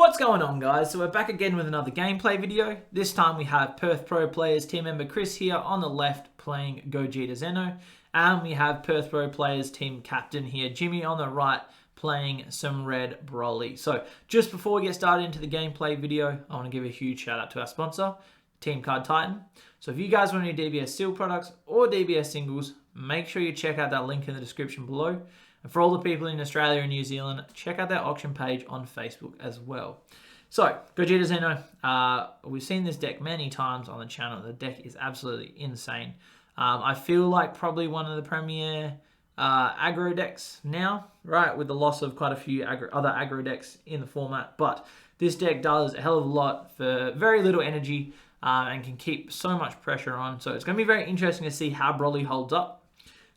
What's going on, guys? So we're back again with another gameplay video. This time we have Perth Pro Players team member Chris here on the left playing Gogeta Xeno. And we have Perth Pro Players team captain here, Jimmy, on the right playing some red Broly. So just before we get started into the gameplay video, I want to give a huge shout out to our sponsor, Team Card Titan. So if you guys want any DBS Seal products or DBS singles, make sure you check out that link in the description below. And for all the people in Australia and New Zealand, check out their auction page on Facebook as well. So, Gogeta Xeno, we've seen this deck many times on the channel. The deck is absolutely insane. I feel like probably one of the premier aggro decks now, right? With the loss of quite a few other aggro decks in the format. But this deck does a hell of a lot for very little energy and can keep so much pressure on. So it's going to be very interesting to see how Broly holds up.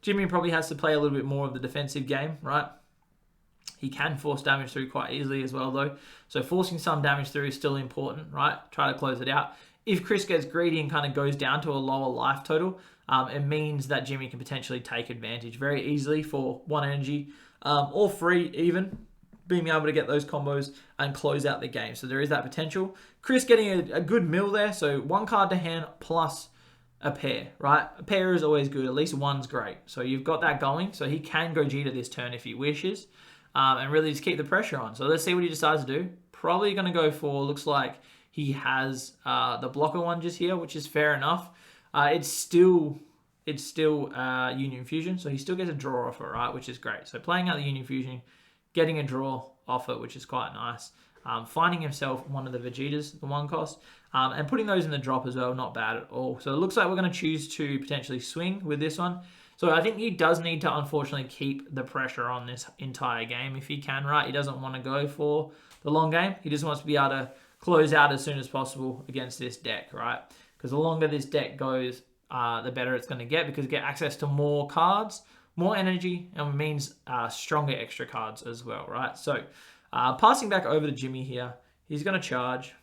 Jimmy probably has to play a little bit more of the defensive game, right? He can force damage through quite easily as well, though. So forcing some damage through is still important, right? Try to close it out. If Chris gets greedy and kind of goes down to a lower life total, it means that Jimmy can potentially take advantage very easily for 1 energy or free even, being able to get those combos and close out the game. So there is that potential. Chris getting a good mill there. So 1 card to hand plus a pair, right? A pair is always good. At least one's great. So you've got that going. So he can Gogeta this turn if he wishes and really just keep the pressure on. So let's see what he decides to do. Probably going to go for, looks like he has the blocker one just here, which is fair enough. It's still Union Fusion. So he still gets a draw off it, right? Which is great. So playing out the Union Fusion, getting a draw off it, which is quite nice. Finding himself one of the Vegetas, the 1 cost, and putting those in the drop as well, not bad at all. So it looks like we're going to choose to potentially swing with this one. So I think he does need to, unfortunately, keep the pressure on this entire game if he can, right? He doesn't want to go for the long game. He just wants to be able to close out as soon as possible against this deck, right? Because the longer this deck goes, the better it's going to get, because you get access to more cards, more energy, and it means stronger extra cards as well, right? So passing back over to Jimmy here. He's going to charge.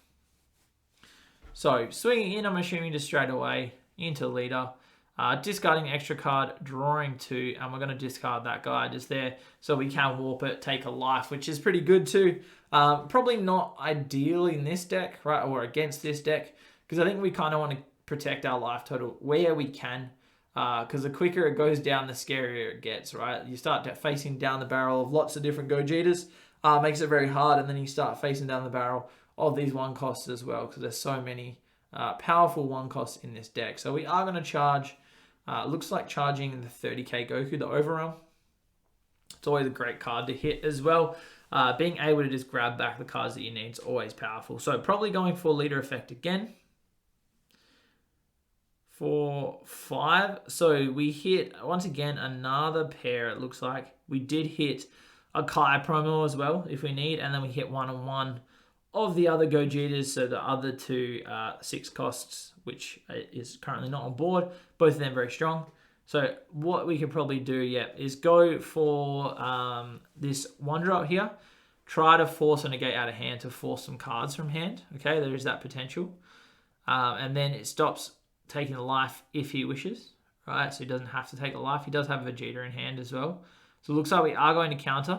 So swinging in, I'm assuming just straight away into leader. Discarding extra card, drawing 2, and we're going to discard that guy just there so we can warp it, take a life, which is pretty good too. Probably not ideal in this deck, right, or against this deck, because I think we kind of want to protect our life total where we can, because the quicker it goes down, the scarier it gets, right? You start facing down the barrel of lots of different Gogetas, makes it very hard, and then you start facing down the barrel of these 1 costs as well, because there's so many powerful 1 costs in this deck. So we are going to charge, looks like charging the 30k Goku, the Overrealm. It's always a great card to hit as well. Being able to just grab back the cards that you need is always powerful. So probably going for leader effect again. For 5. So we hit, once again, another pair, it looks like. We did hit a Kai promo as well, if we need, and then we hit 1-on-1 of the other Gogetas, so the other 2 6 costs, which is currently not on board. Both of them very strong. So what we could probably do, is go for this 1-drop here. Try to force a negate out of hand to force some cards from hand. Okay, there is that potential. And then it stops taking the life if he wishes, right? So he doesn't have to take a life. He does have Vegeta in hand as well. So it looks like we are going to counter.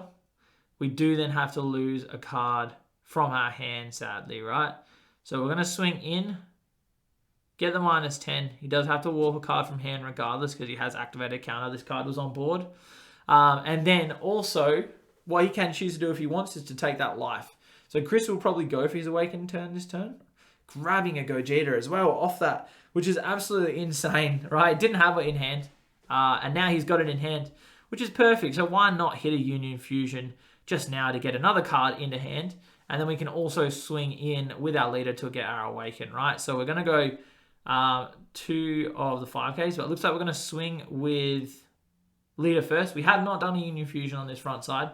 We do then have to lose a card from our hand, sadly, right? So we're going to swing in, get the -10. He does have to warp a card from hand regardless, because he has activated counter. This card was on board. And then also, what he can choose to do if he wants is to take that life. So Chris will probably go for his awakened turn this turn, grabbing a Gogeta as well off that, which is absolutely insane, right? Didn't have it in hand, and now he's got it in hand, which is perfect. So why not hit a Union Fusion just now to get another card into hand? And then we can also swing in with our leader to get our awaken, right? So we're going to go 2 of the 5Ks, but it looks like we're going to swing with leader first. We have not done a Union Fusion on this front side.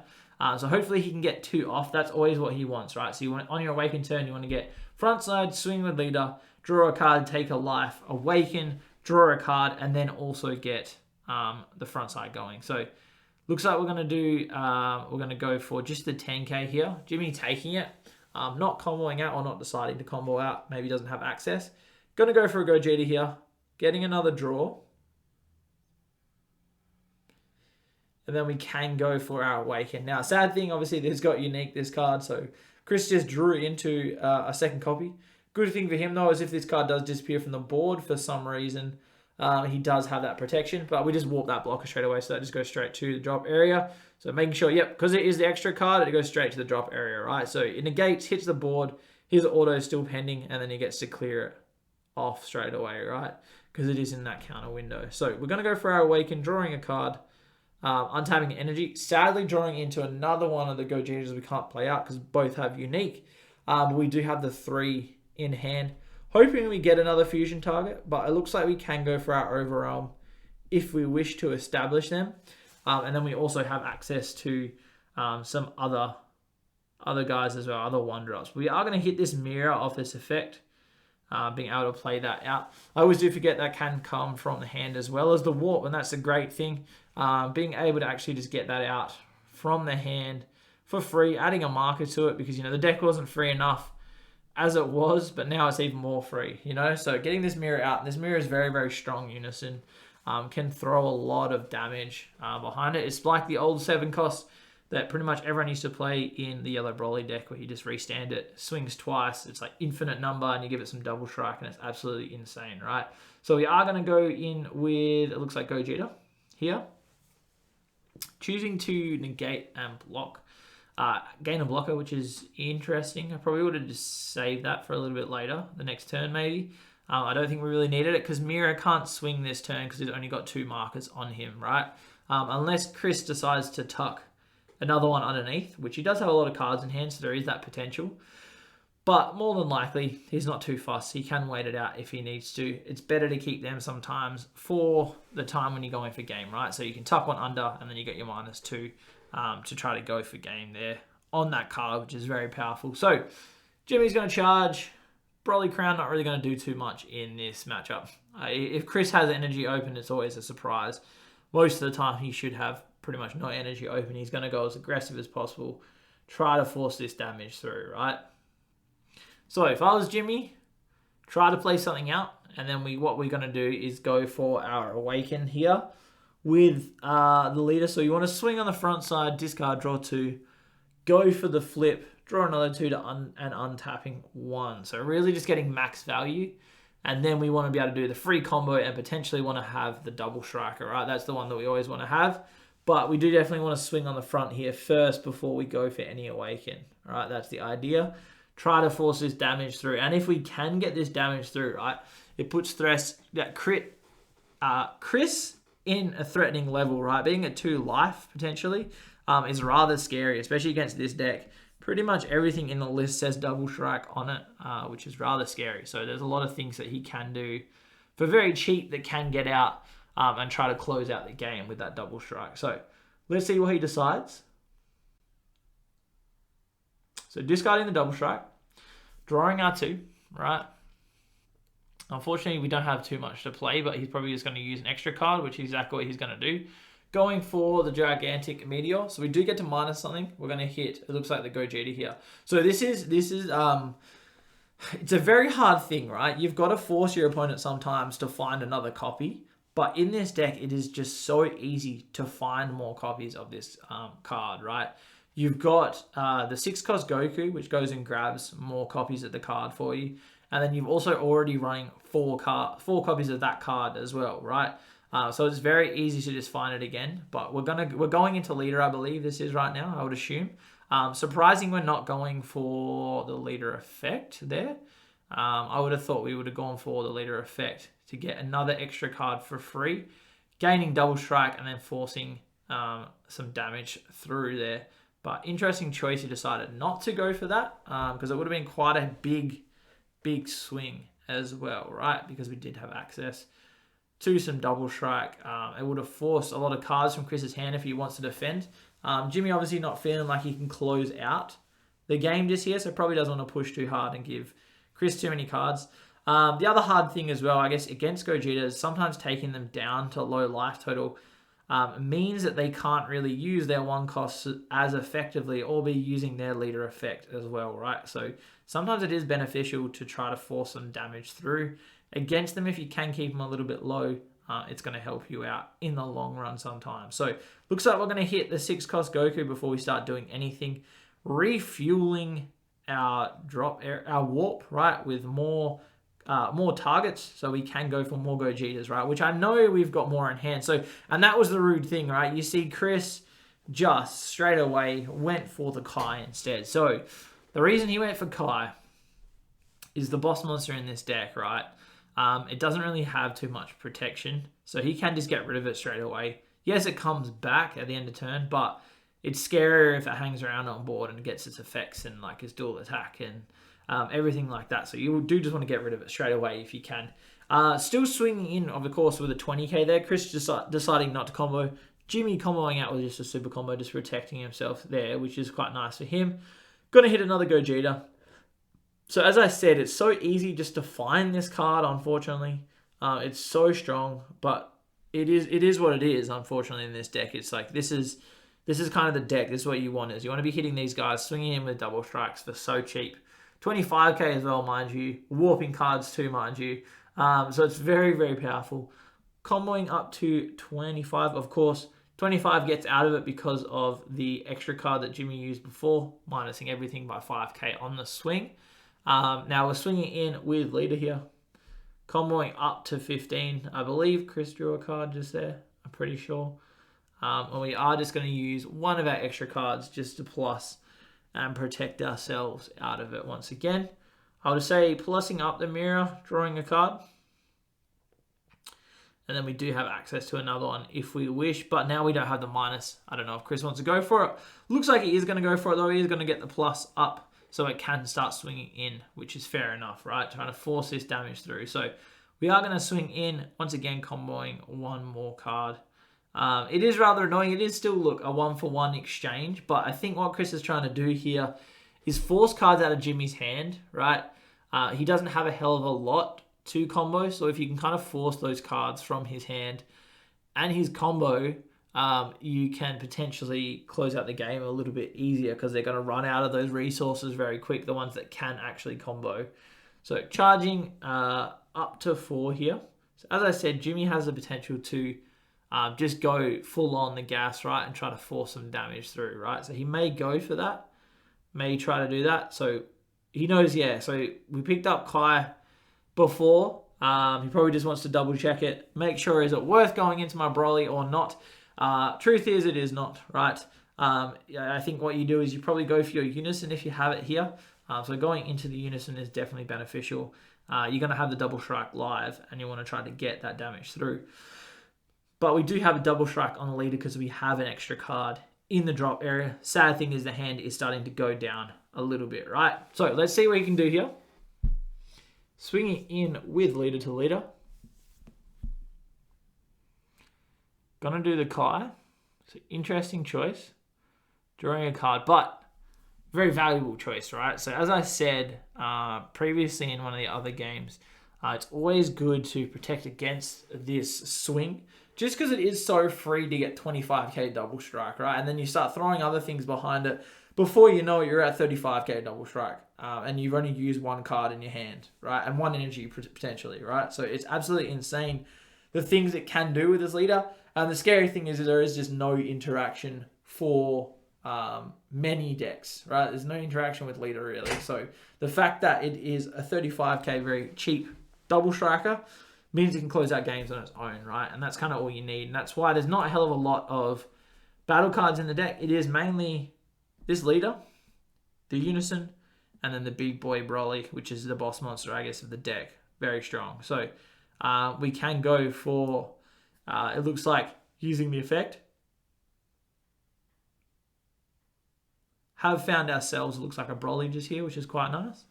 So hopefully he can get 2 off. That's always what he wants, right? So you want, on your awaken turn, you want to get front side, swing with leader, draw a card, take a life, awaken, draw a card, and then also get the front side going. So looks like we're going to do, we're going to go for just the 10k here. Jimmy taking it, not comboing out or not deciding to combo out. Maybe doesn't have access. Going to go for a Gogeta here, getting another draw. And then we can go for our awaken. Now, sad thing, obviously, this got unique, this card. So Chris just drew into a second copy. Good thing for him, though, is if this card does disappear from the board for some reason, he does have that protection. But we just warp that blocker straight away, so that just goes straight to the drop area. So making sure, yep, because it is the extra card, it goes straight to the drop area, right? So it negates, hits the board, his auto is still pending, and then he gets to clear it off straight away, right? Because it is in that counter window. So we're going to go for our Awaken, drawing a card, untapping energy. Sadly, drawing into another one of the Gogetas we can't play out because both have unique. We do have the 3 in hand. Hoping we get another fusion target, but it looks like we can go for our Overrealm if we wish to establish them. And then we also have access to some other guys as well, other 1-drops. We are going to hit this mirror of this effect, being able to play that out. I always do forget that can come from the hand as well as the warp, and that's a great thing. Being able to actually just get that out from the hand for free, adding a marker to it because, the deck wasn't free enough as it was, but now it's even more free, So getting this mirror out, this mirror is very, very strong unison. Can throw a lot of damage behind it. It's like the old 7 cost that pretty much everyone used to play in the yellow Broly deck where you just restand it, swings twice, it's like infinite number, and you give it some double strike, and it's absolutely insane, right? So we are going to go in with, it looks like Gogeta here. Choosing to negate and block. Gain a blocker, which is interesting. I probably would have just saved that for a little bit later, the next turn maybe. I don't think we really needed it because Mira can't swing this turn because he's only got 2 markers on him, right? Unless Chris decides to tuck another one underneath, which he does have a lot of cards in hand, so there is that potential. But more than likely, he's not too fussed. He can wait it out if he needs to. It's better to keep them sometimes for the time when you're going for game, right? So you can tuck one under and then you get your -2 to try to go for game there on that card, which is very powerful. So Jimmy's going to charge. Broly Crown not really going to do too much in this matchup. If Chris has energy open, it's always a surprise. Most of the time, he should have pretty much no energy open. He's going to go as aggressive as possible. Try to force this damage through, right? So if I was Jimmy, try to play something out. And then what we're going to do is go for our Awaken here with the leader. So you want to swing on the front side, discard, draw 2, go for the flip, draw another 2 and untapping 1. So really just getting max value. And then we want to be able to do the free combo and potentially want to have the double striker, right? That's the one that we always want to have. But we do definitely want to swing on the front here first before we go for any Awaken, right? That's the idea. Try to force this damage through. And if we can get this damage through, right, it puts Chris in a threatening level, right? Being at 2 life, potentially, is rather scary, especially against this deck. Pretty much everything in the list says double strike on it, which is rather scary. So there's a lot of things that he can do for very cheap that can get out and try to close out the game with that double strike. So let's see what he decides. So discarding the double strike, drawing our 2, right? Unfortunately, we don't have too much to play, but he's probably just going to use an extra card, which is exactly what he's going to do. Going for the gigantic meteor. So we do get to minus something. We're going to hit, it looks like the Gogeta here. So this is it's a very hard thing, right? You've got to force your opponent sometimes to find another copy. But in this deck, it is just so easy to find more copies of this card, right? You've got the 6-cost Goku, which goes and grabs more copies of the card for you. And then you've also already running 4 copies of that card as well, right? So it's very easy to just find it again. But we're going into leader, I believe this is right now, I would assume. Surprising we're not going for the leader effect there. I would have thought we would have gone for the leader effect to get another extra card for free, gaining double strike and then forcing some damage through there. But interesting choice, he decided not to go for that because it would have been quite a big swing as well, right? Because we did have access to some double strike. It would have forced a lot of cards from Chris's hand if he wants to defend. Jimmy obviously not feeling like he can close out the game just here, so probably doesn't want to push too hard and give Chris too many cards. The other hard thing as well, I guess, against Gogeta is sometimes taking them down to low life total means that they can't really use their 1 cost as effectively or be using their leader effect as well, right? So sometimes it is beneficial to try to force some damage through against them. If you can keep them a little bit low, it's going to help you out in the long run sometimes. So looks like we're going to hit the 6-cost Goku before we start doing anything. Refueling our our warp, right, with more targets, so we can go for more Gogetas, right? Which I know we've got more in hand. So, and that was the rude thing, right? You see, Chris just straight away went for the Kai instead. So, the reason he went for Kai is the boss monster in this deck, right? It doesn't really have too much protection, so he can just get rid of it straight away. Yes, it comes back at the end of turn, but it's scarier if it hangs around on board and gets its effects and like its dual attack and everything like that. So you do just want to get rid of it straight away if you can. Still swinging in, of course, with a 20k there. Chris deciding not to combo. Jimmy comboing out with just a super combo, just protecting himself there, which is quite nice for him. Going to hit another Gogeta. So as I said, it's so easy just to find this card, unfortunately. It's so strong, but it is what it is, unfortunately, in this deck. It's like, this is kind of the deck. This is what you want. You want to be hitting these guys, swinging in with double strikes for so cheap. 25k as well, mind you. Warping cards too, mind you. So it's very, very powerful. Comboing up to 25, of course. 25 gets out of it because of the extra card that Jimmy used before, minusing everything by 5k on the swing. Now we're swinging in with leader here. Comboing up to 15. I believe Chris drew a card just there. I'm pretty sure. And we are just going to use one of our extra cards just to plus and protect ourselves out of it once again. I would say plussing up the mirror, drawing a card. And then we do have access to another one if we wish. But now we don't have the minus. I don't know if Chris wants to go for it. Looks like he is going to go for it, though. He is going to get the plus up so it can start swinging in, which is fair enough, right? Trying to force this damage through. So we are going to swing in, once again, comboing one more card. It is rather annoying. It is still, look, a 1-for-1 exchange. But I think what Chris is trying to do here is force cards out of Jimmy's hand, right? He doesn't have a hell of a lot to combo. So if you can kind of force those cards from his hand and his combo, you can potentially close out the game a little bit easier because they're going to run out of those resources very quick, the ones that can actually combo. So charging up to 4 here. So as I said, Jimmy has the potential to just go full on the gas, right, and try to force some damage through, right? So he may go for that, may try to do that. So he knows, yeah. So we picked up Kai before. He probably just wants to double check it, make sure, is it worth going into my Broly or not? Truth is, it is not, right? I think what you do is you probably go for your Unison if you have it here. So going into the Unison is definitely beneficial. You're going to have the double strike live and you want to try to get that damage through. But we do have a double strike on the leader because we have an extra card in the drop area. Sad thing is the hand is starting to go down a little bit, right? So let's see what you can do here. Swinging in with leader to leader. Gonna do the Kai. So interesting choice. Drawing a card, but very valuable choice, right? So as I said previously in one of the other games, it's always good to protect against this swing, just because it is so free to get 25k double strike, right? And then you start throwing other things behind it. Before you know it, you're at 35k double strike, and you've only used one card in your hand, right? And one energy potentially, right? So it's absolutely insane the things it can do with this leader. And the scary thing is that there is just no interaction for many decks, right? There's no interaction with leader really. So the fact that it is a 35k very cheap double striker means it can close out games on its own, right? And that's kind of all you need. And that's why there's not a hell of a lot of battle cards in the deck. It is mainly this leader, the Unison, and then the big boy Broly, which is the boss monster, I guess, of the deck. Very strong. So we can go for, it looks like, using the effect. Have found ourselves, it looks like a Broly just here, which is quite nice.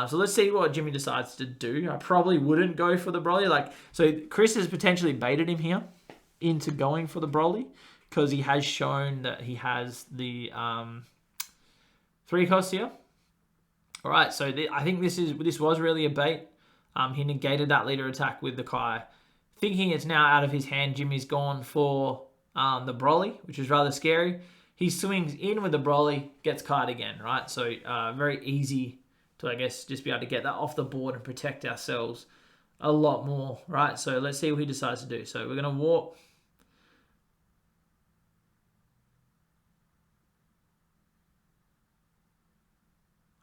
So let's see what Jimmy decides to do. I probably wouldn't go for the Broly. So Chris has potentially baited him here into going for the Broly because he has shown that he has the 3 costs here. All right, so I think this was really a bait. He negated that leader attack with the Kai. Thinking it's now out of his hand, Jimmy's gone for the Broly, which is rather scary. He swings in with the Broly, gets Kai'd again, right? So very easy to, I guess, just be able to get that off the board and protect ourselves a lot more, right? So let's see what he decides to do. So we're going to warp.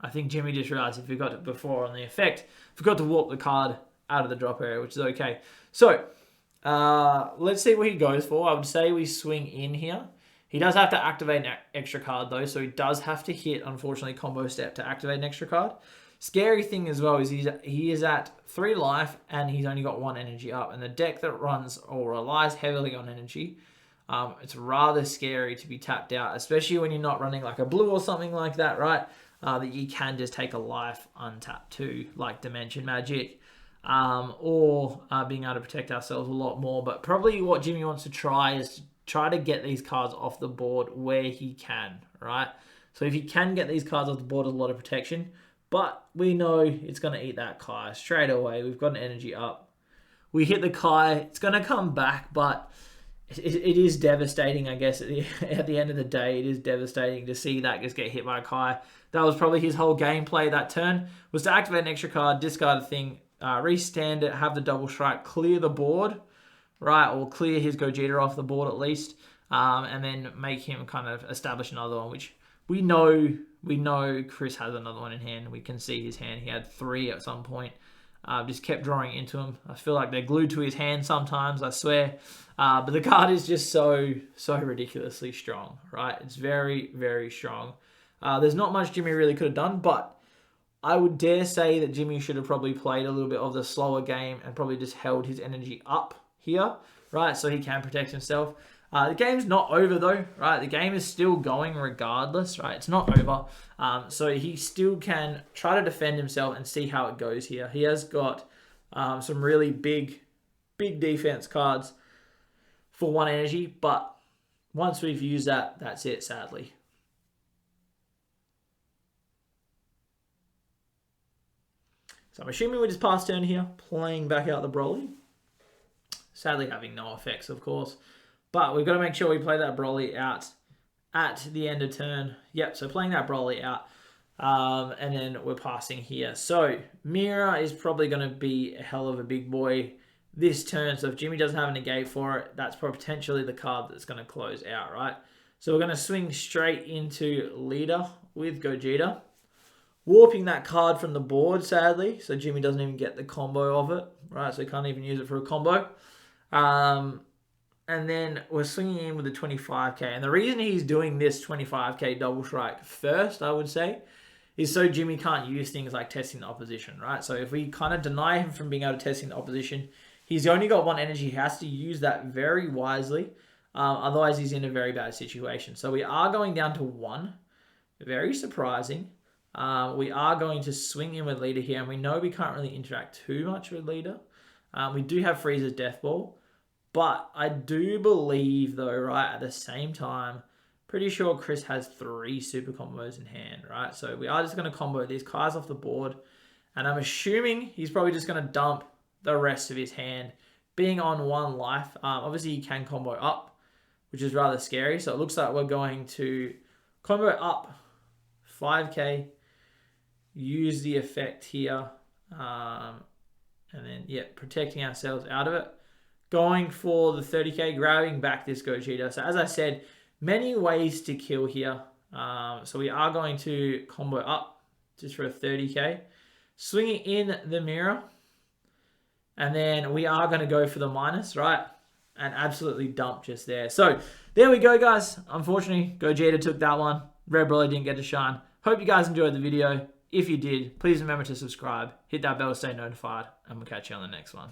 I think Jimmy just realized if we got it before on the effect, forgot to walk the card out of the drop area, which is okay. So, let's see what he goes for. I would say we swing in here. He does have to activate an extra card though, so he does have to hit, unfortunately, combo step to activate an extra card. Scary thing as well is he is at 3 life and he's only got 1 energy up. And the deck that runs or relies heavily on energy, it's rather scary to be tapped out, especially when you're not running like a blue or something like that, right? That you can just take a life untapped too, like Dimension Magic, or being able to protect ourselves a lot more. But probably what Jimmy wants to try is to try to get these cards off the board where he can, right? So if he can get these cards off the board, there's a lot of protection. But we know it's going to eat that Kai straight away. We've got an energy up. We hit the Kai. It's going to come back, but it is devastating, I guess. At the end of the day, it is devastating to see that just get hit by a Kai. That was probably his whole gameplay that turn, was to activate an extra card, discard a thing, restand it, have the double strike, clear the board, right, or clear his Gogeta off the board at least, and then make him kind of establish another one, which we know Chris has another one in hand. We can see his hand. He had 3 at some point. Just kept drawing into him. I feel like they're glued to his hand sometimes, I swear. But the card is just so ridiculously strong, right? It's very, very strong. There's not much Jimmy really could have done, but I would dare say that Jimmy should have probably played a little bit of the slower game and probably just held his energy up here, right? So he can protect himself. The game's not over though, right? The game is still going regardless, right? It's not over. So he still can try to defend himself and see how it goes here. He has got some really big defense cards for 1 energy, but once we've used that, that's it, sadly. So I'm assuming we just pass turn here, playing back out the Broly. Sadly having no effects, of course. But we've got to make sure we play that Broly out at the end of turn. Yep, so playing that Broly out. And then we're passing here. So Mira is probably going to be a hell of a big boy this turn. So if Jimmy doesn't have a negate for it, that's potentially the card that's going to close out, right? So we're going to swing straight into Leader with Gogeta. Warping that card from the board, sadly. So Jimmy doesn't even get the combo of it, right? So he can't even use it for a combo. And then we're swinging in with the 25k. And the reason he's doing this 25k double strike first, I would say, is so Jimmy can't use things like testing the opposition, right? So if we kind of deny him from being able to testing the opposition, he's only got 1 energy. He has to use that very wisely. Otherwise, he's in a very bad situation. So we are going down to 1. Very surprising. We are going to swing in with Leader here. And we know we can't really interact too much with Leader. We do have Frieza's Death Ball. But I do believe, though, right, at the same time, pretty sure Chris has 3 super combos in hand, right? So we are just going to combo these cards off the board. And I'm assuming he's probably just going to dump the rest of his hand, being on 1 life. Obviously, he can combo up, which is rather scary. So it looks like we're going to combo up 5k, use the effect here, and then, yeah, protecting ourselves out of it. Going for the 30k, grabbing back this Gogeta. So as I said, many ways to kill here. So we are going to combo up just for a 30k. Swinging in the Mirror. And then we are going to go for the minus, right? And absolutely dump just there. So there we go, guys. Unfortunately, Gogeta took that one. Red Broly didn't get to shine. Hope you guys enjoyed the video. If you did, please remember to subscribe. Hit that bell to stay notified. And we'll catch you on the next one.